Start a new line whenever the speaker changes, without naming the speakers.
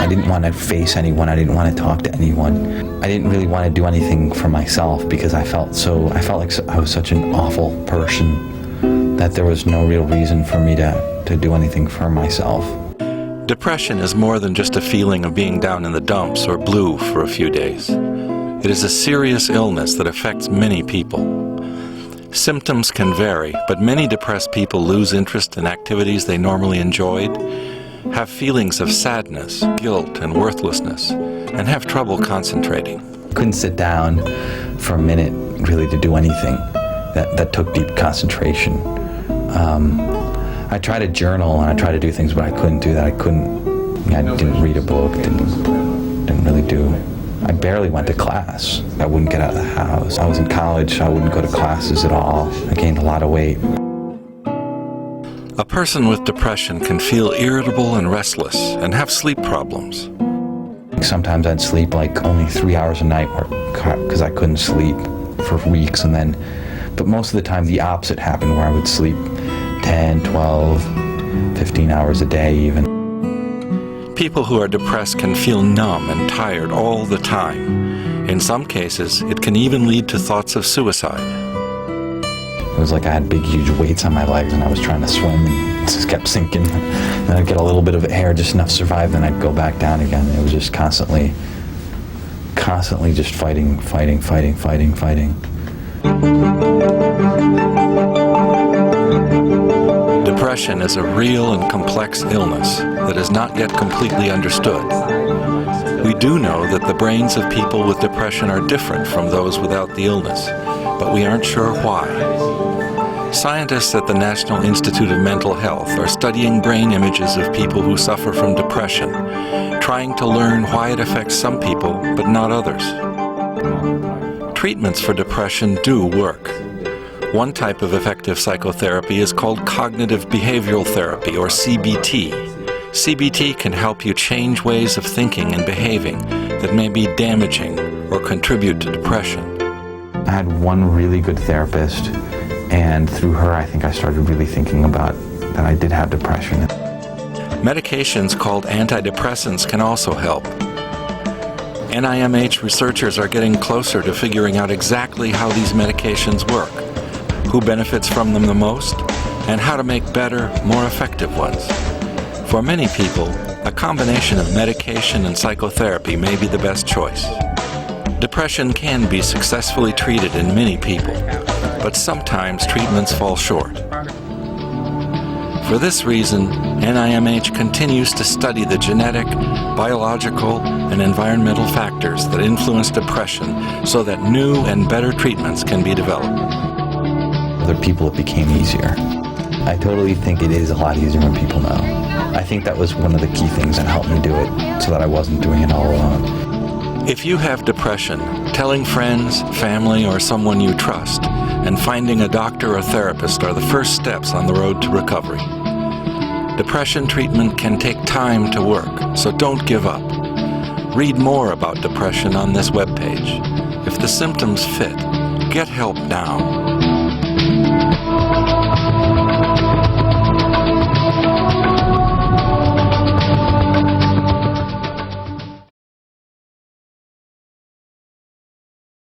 I didn't want to face anyone. I didn't want to talk to anyone. I didn't really want to do anything for myself because I felt like I was such an awful person that there was no real reason for me to do anything for myself.
Depression is more than just a feeling of being down in the dumps or blue for a few days. It is a serious illness that affects many people. Symptoms can vary, but many depressed people lose interest in activities they normally enjoyed, have feelings of sadness, guilt, and worthlessness, and have trouble concentrating.
Couldn't sit down for a minute really to do anything that took deep concentration. I tried to journal and I tried to do things, but I couldn't do that. I didn't read a book, didn't really do. I barely went to class. I wouldn't get out of the house. I was in college, so I wouldn't go to classes at all. I gained a lot of weight.
A person with depression can feel irritable and restless and have sleep problems.
Sometimes I'd sleep like only 3 hours a night because I couldn't sleep for weeks, but most of the time the opposite happened, where I would sleep 10, 12, 15 hours a day even.
People who are depressed can feel numb and tired all the time. In some cases, it can even lead to thoughts of suicide.
It was like I had big, huge weights on my legs and I was trying to swim and it just kept sinking. Then I'd get a little bit of air, just enough to survive, then I'd go back down again. It was just constantly just fighting.
Depression is a real and complex illness that is not yet completely understood. We do know that the brains of people with depression are different from those without the illness, but we aren't sure why. Scientists at the National Institute of Mental Health are studying brain images of people who suffer from depression, trying to learn why it affects some people but not others. Treatments for depression do work. One type of effective psychotherapy is called cognitive behavioral therapy, or CBT. CBT can help you change ways of thinking and behaving that may be damaging or contribute to depression.
I had one really good therapist, and through her I think I started really thinking about that I did have depression.
Medications called anti-depressants can also help. NIMH researchers are getting closer to figuring out exactly how these medications work, who benefits from them the most, and how to make better, more effective ones. For many people, a combination of medication and psychotherapy may be the best choice. Depression can be successfully treated in many people, but sometimes treatments fall short. For this reason, NIMH continues to study the genetic, biological, and environmental factors that influence depression so that new and better treatments can be developed.
Other people, it became easier. I totally think it is a lot easier when people know. I think that was one of the key things that helped me do it, so that I wasn't doing it all alone.
If you have depression, telling friends, family, or someone you trust, and finding a doctor or therapist are the first steps on the road to recovery. Depression treatment can take time to work, so don't give up. Read more about depression on this webpage. If the symptoms fit, get help now.